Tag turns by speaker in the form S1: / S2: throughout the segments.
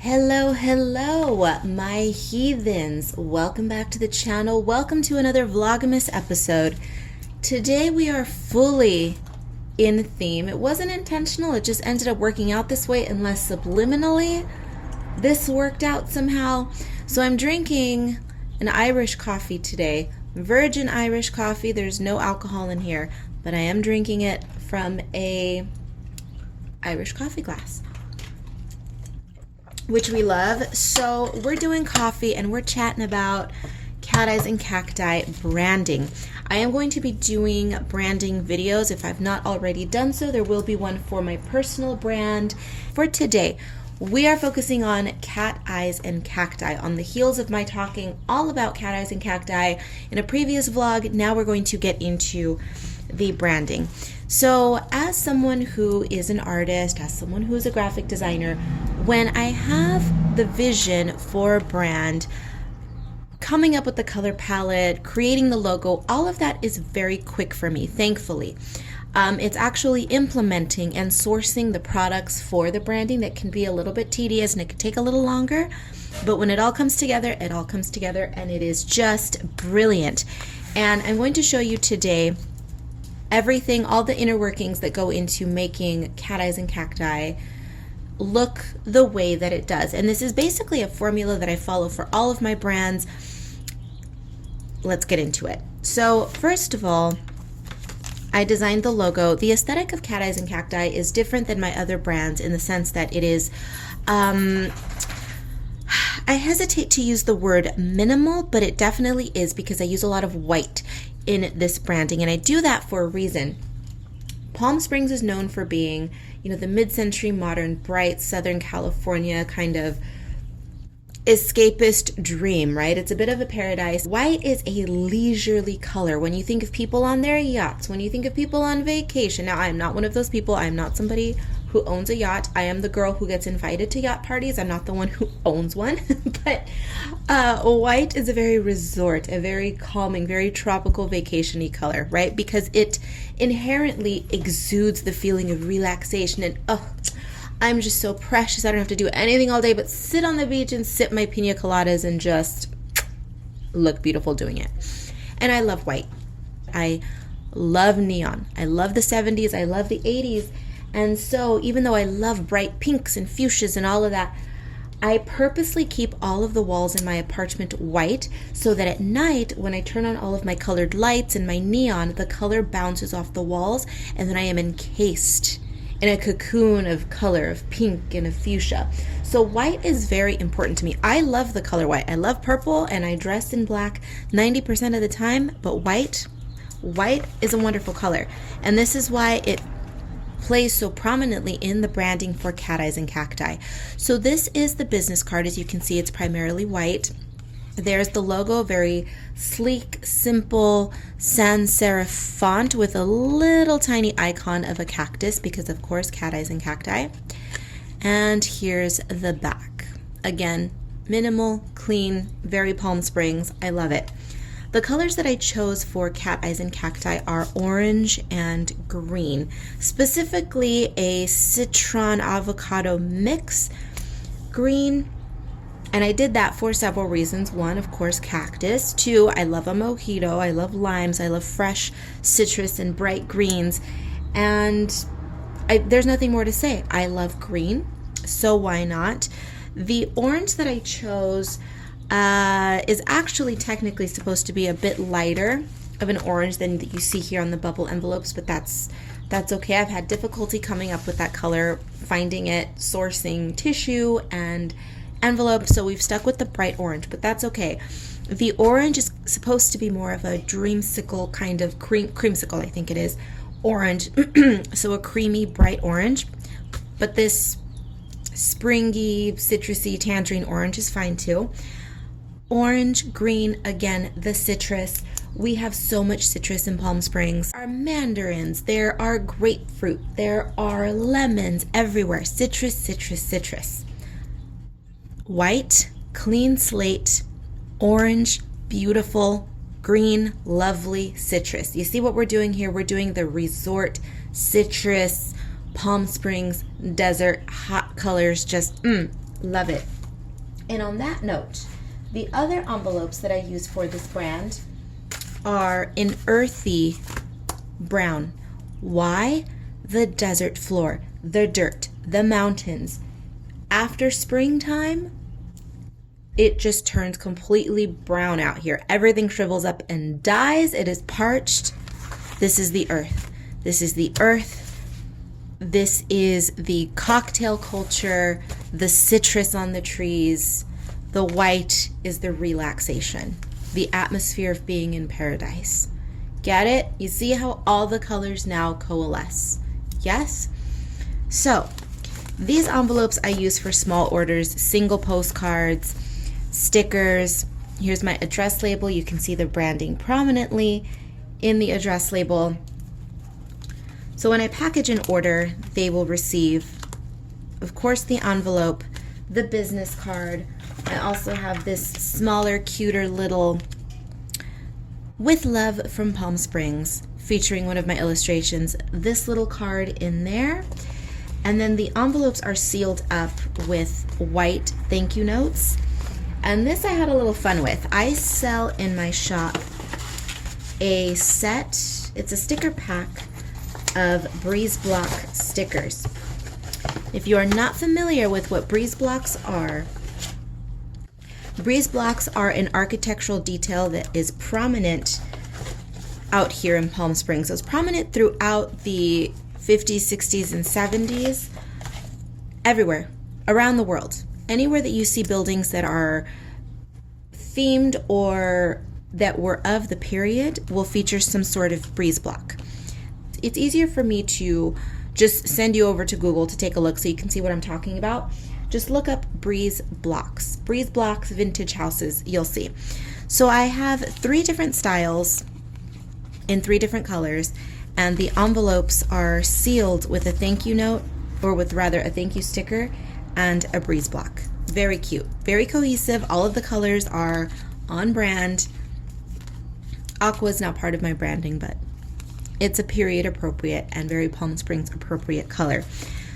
S1: Hello, hello, my heathens. Welcome back to the channel. Welcome to another vlogmas episode. Today we are fully in theme. It wasn't intentional. It just ended up working out this way, unless subliminally this worked out somehow. So I'm drinking an Irish coffee today. Virgin Irish coffee. There's no alcohol in here, but I am drinking it from a Irish coffee glass, which we love. So we're doing coffee and we're chatting about cat eyes and cacti branding. I am going to be doing branding videos. If I've not already done so, there will be one for my personal brand. For today, we are focusing on cat eyes and cacti. On the heels of my talking all about cat eyes and cacti in a previous vlog, now we're going to get into the branding. So as someone who is an artist, as someone who is a graphic designer, when I have the vision for a brand, coming up with the color palette, creating the logo, all of that is very quick for me, thankfully. It's actually implementing and sourcing the products for the branding that can be a little bit tedious and it can take a little longer. But when it all comes together, it all comes together and it is just brilliant. And I'm going to show you today everything, all the inner workings that go into making cat eyes and cacti look the way that it does. And this is basically a formula that I follow for all of my brands. Let's get into it. So first of all, I designed the logo. The aesthetic of cat eyes and cacti is different than my other brands in the sense that it is, I hesitate to use the word minimal, but it definitely is because I use a lot of white in this branding, and I do that for a reason. Palm Springs is known for being, you know, the mid-century modern, bright Southern California kind of escapist dream, right? It's a bit of a paradise. White is a leisurely color. When you think of people on their yachts, when you think of people on vacation, now I am not one of those people. I am not somebody who owns a yacht. I am the girl who gets invited to yacht parties. I'm not the one who owns one. But white is a very resort, a very calming, very tropical vacation-y color, right? Because it inherently exudes the feeling of relaxation and, oh, I'm just so precious. I don't have to do anything all day but sit on the beach and sip my pina coladas and just look beautiful doing it. And I love white. I love neon. I love the 70s. I love the 80s. And so even though I love bright pinks and fuchsias and all of that, I purposely keep all of the walls in my apartment white so that at night when I turn on all of my colored lights and my neon, the color bounces off the walls and then I am encased in a cocoon of color, of pink and of fuchsia. So white is very important to me. I love the color white. I love purple and I dress in black 90% of the time, but white is a wonderful color. And this is why it plays so prominently in the branding for cat eyes and cacti. So this is the business card. As you can see, it's primarily white. There's the logo, very sleek, simple, sans serif font with a little tiny icon of a cactus because, of course, cat eyes and cacti. And here's the back. Again, minimal, clean, very Palm Springs. I love it. The colors that I chose for cat eyes and cacti are orange and green, specifically a citron avocado mix green. And I did that for several reasons. One, of course, cactus. Two, I love a mojito. I love limes. I love fresh citrus and bright greens. And there's nothing more to say. I love green, so why not? The orange that I chose is actually technically supposed to be a bit lighter of an orange than that you see here on the bubble envelopes, but that's okay. I've had difficulty coming up with that color, finding it, sourcing tissue and envelope, so we've stuck with the bright orange, but that's okay. The orange is supposed to be more of a dreamsicle kind of creamsicle, I think it is, orange. So a creamy bright orange, but this springy, citrusy tangerine orange is fine too. Orange, green, again, the citrus. We have so much citrus in Palm Springs. There are mandarins, there are grapefruit, there are lemons everywhere. Citrus, citrus, citrus. White, clean slate, orange, beautiful, green, lovely citrus. You see what we're doing here? We're doing the resort citrus, Palm Springs, desert, hot colors, just love it. And on that note, the other envelopes that I use for this brand are an earthy brown. Why? The desert floor, the dirt, the mountains. After springtime, it just turns completely brown out here. Everything shrivels up and dies. It is parched. This is the earth. This is the earth. This is the cocktail culture, the citrus on the trees. The white is the relaxation, the atmosphere of being in paradise. Get it? You see how all the colors now coalesce? Yes? So, these envelopes I use for small orders, single postcards, stickers. Here's my address label. You can see the branding prominently in the address label. So when I package an order, they will receive, of course, the envelope, the business card. I also have this smaller, cuter little "With Love from Palm Springs" featuring one of my illustrations, this little card in there. And then the envelopes are sealed up with white thank you notes. And this I had a little fun with. I sell in my shop a set, it's a sticker pack of Breeze Block stickers. If you are not familiar with what Breeze Blocks are an architectural detail that is prominent out here in Palm Springs. So it's prominent throughout the 50s, 60s, and 70s, everywhere, around the world. Anywhere that you see buildings that are themed or that were of the period will feature some sort of breeze block. It's easier for me to just send you over to Google to take a look so you can see what I'm talking about. Just look up Breeze Blocks, vintage houses, you'll see. So I have 3 different styles in 3 different colors, and the envelopes are sealed with a thank you note, or with rather a thank you sticker and a breeze block. Very cute, very cohesive. All of the colors are on brand. Aqua is not part of my branding, but it's a period appropriate and very Palm Springs appropriate color.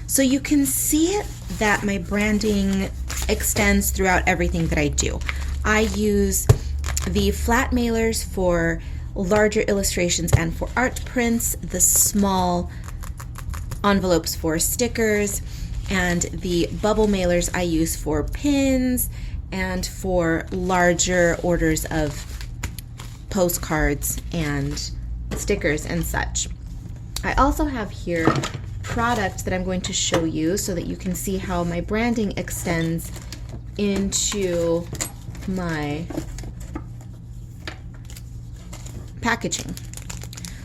S1: So you can see that my branding extends throughout everything that I do. I use the flat mailers for larger illustrations and for art prints, the small envelopes for stickers, and the bubble mailers I use for pins and for larger orders of postcards and stickers and such. I also have here product that I'm going to show you so that you can see how my branding extends into my packaging.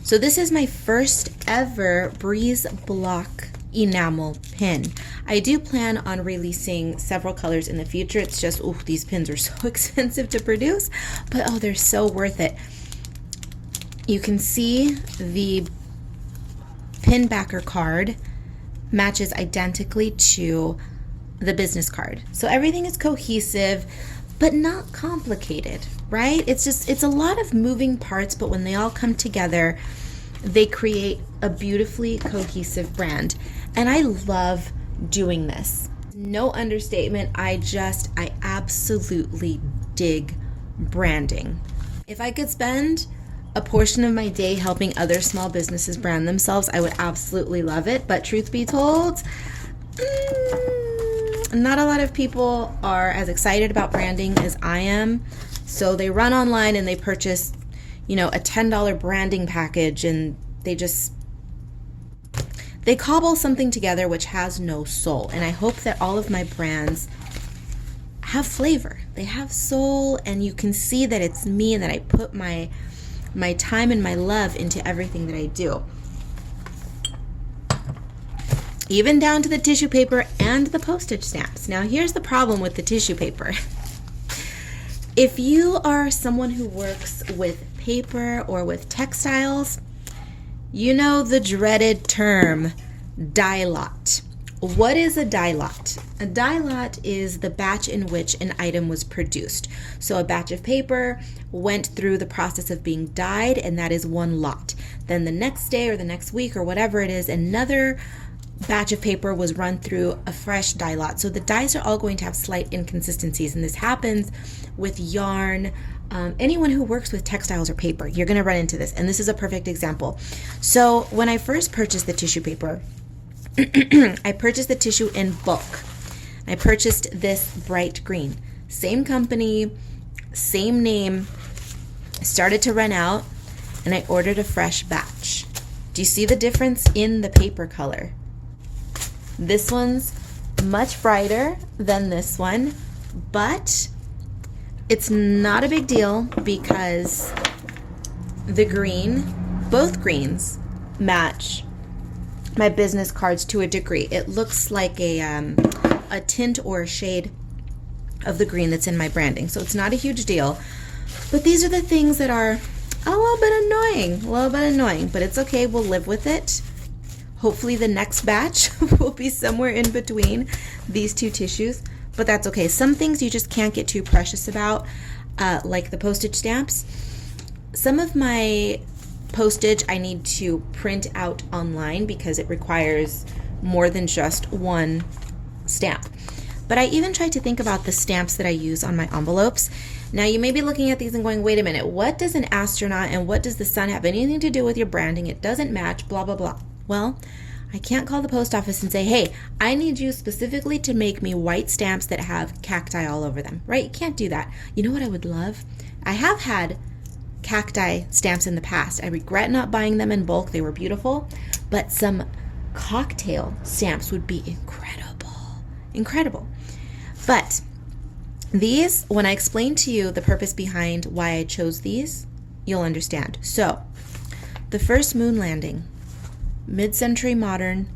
S1: So this is my first ever Breeze Block enamel pin. I do plan on releasing several colors in the future. It's just, ooh, these pins are so expensive to produce, but oh, they're so worth it. You can see the pin backer card matches identically to the business card. So everything is cohesive, but not complicated, right? It's a lot of moving parts, but when they all come together, they create a beautifully cohesive brand. And I love doing this. No understatement, I absolutely dig branding. If I could spend a portion of my day helping other small businesses brand themselves, I would absolutely love it. But truth be told, not a lot of people are as excited about branding as I am. So they run online and they purchase, a $10 branding package, and they cobble something together which has no soul. And I hope that all of my brands have flavor. They have soul, and you can see that it's me and that I put my time and my love into everything that I do. Even down to the tissue paper and the postage stamps. Now here's the problem with the tissue paper. If you are someone who works with paper or with textiles, you know the dreaded term die lot. What is a die lot? A die lot is the batch in which an item was produced. So a batch of paper went through the process of being dyed, and that is one lot. Then the next day or the next week or whatever it is, another batch of paper was run through a fresh dye lot. So the dyes are all going to have slight inconsistencies, and this happens with yarn. Anyone who works with textiles or paper, you're going to run into this, and this is a perfect example. So when I first purchased the tissue paper, I purchased the tissue in bulk. I purchased this bright green. Same company, same name. Started to run out, and I ordered a fresh batch. Do you see the difference in the paper color? This one's much brighter than this one, but it's not a big deal because the green, both greens, match my business cards to a degree. It looks like a tint or a shade of the green that's in my branding, so it's not a huge deal. But these are the things that are a little bit annoying, but it's okay. We'll live with it. Hopefully the next batch will be somewhere in between these two tissues, but that's okay. Some things you just can't get too precious about, like the postage stamps. Some of my postage I need to print out online because it requires more than just one stamp. But I even tried to think about the stamps that I use on my envelopes. Now you may be looking at these and going, wait a minute, what does an astronaut and what does the sun have anything to do with your branding? It doesn't match, blah, blah, blah. Well, I can't call the post office and say, hey, I need you specifically to make me white stamps that have cacti all over them, right? You can't do that. You know what I would love? I have had cacti stamps in the past. I regret not buying them in bulk. They were beautiful, but some cocktail stamps would be incredible. But these, when I explain to you the purpose behind why I chose these, you'll understand. So, the first moon landing, mid-century modern,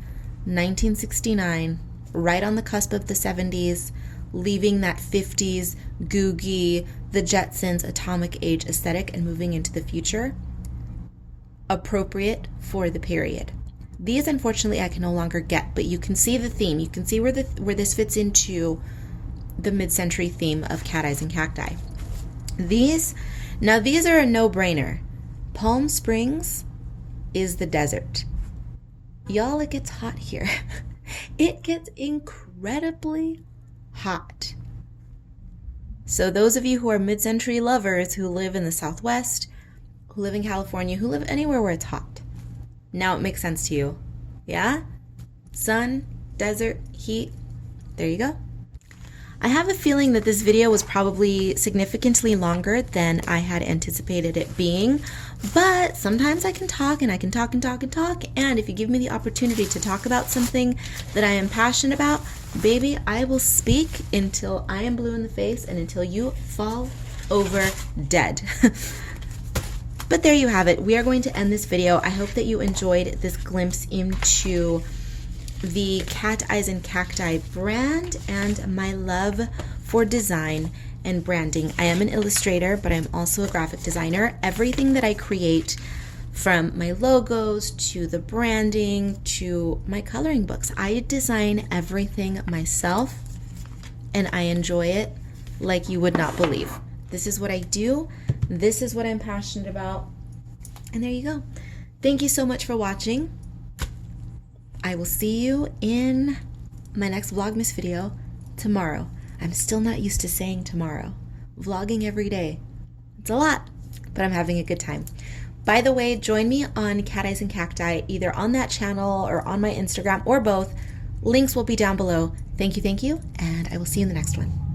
S1: 1969, right on the cusp of the 70s, leaving that 50s googie, the Jetsons, atomic age aesthetic and moving into the future, appropriate for the period. These, unfortunately, I can no longer get, but you can see the theme. You can see where this fits into the mid-century theme of cat eyes and cacti. These are a no-brainer. Palm Springs is the desert. Y'all, it gets hot here. It gets incredibly hot. So those of you who are mid-century lovers who live in the Southwest, who live in California, who live anywhere where it's hot, now it makes sense to you. Yeah? Sun, desert, heat. There you go. I have a feeling that this video was probably significantly longer than I had anticipated it being, but sometimes I can talk and I can talk and talk and talk, and if you give me the opportunity to talk about something that I am passionate about, baby, I will speak until I am blue in the face and until you fall over dead. But there you have it. We are going to end this video. I hope that you enjoyed this glimpse into the Cat Eyes and Cacti brand and my love for design and branding. I am an illustrator, but I'm also a graphic designer. Everything that I create, from my logos to the branding to my coloring books, I design everything myself and I enjoy it like you would not believe. This is what I do. This is what I'm passionate about. And there you go. Thank you so much for watching. I will see you in my next Vlogmas video tomorrow. I'm still not used to saying tomorrow. Vlogging every day. It's a lot, but I'm having a good time. By the way, join me on Cat Eyes and Cacti, either on that channel or on my Instagram or both. Links will be down below. Thank you, and I will see you in the next one.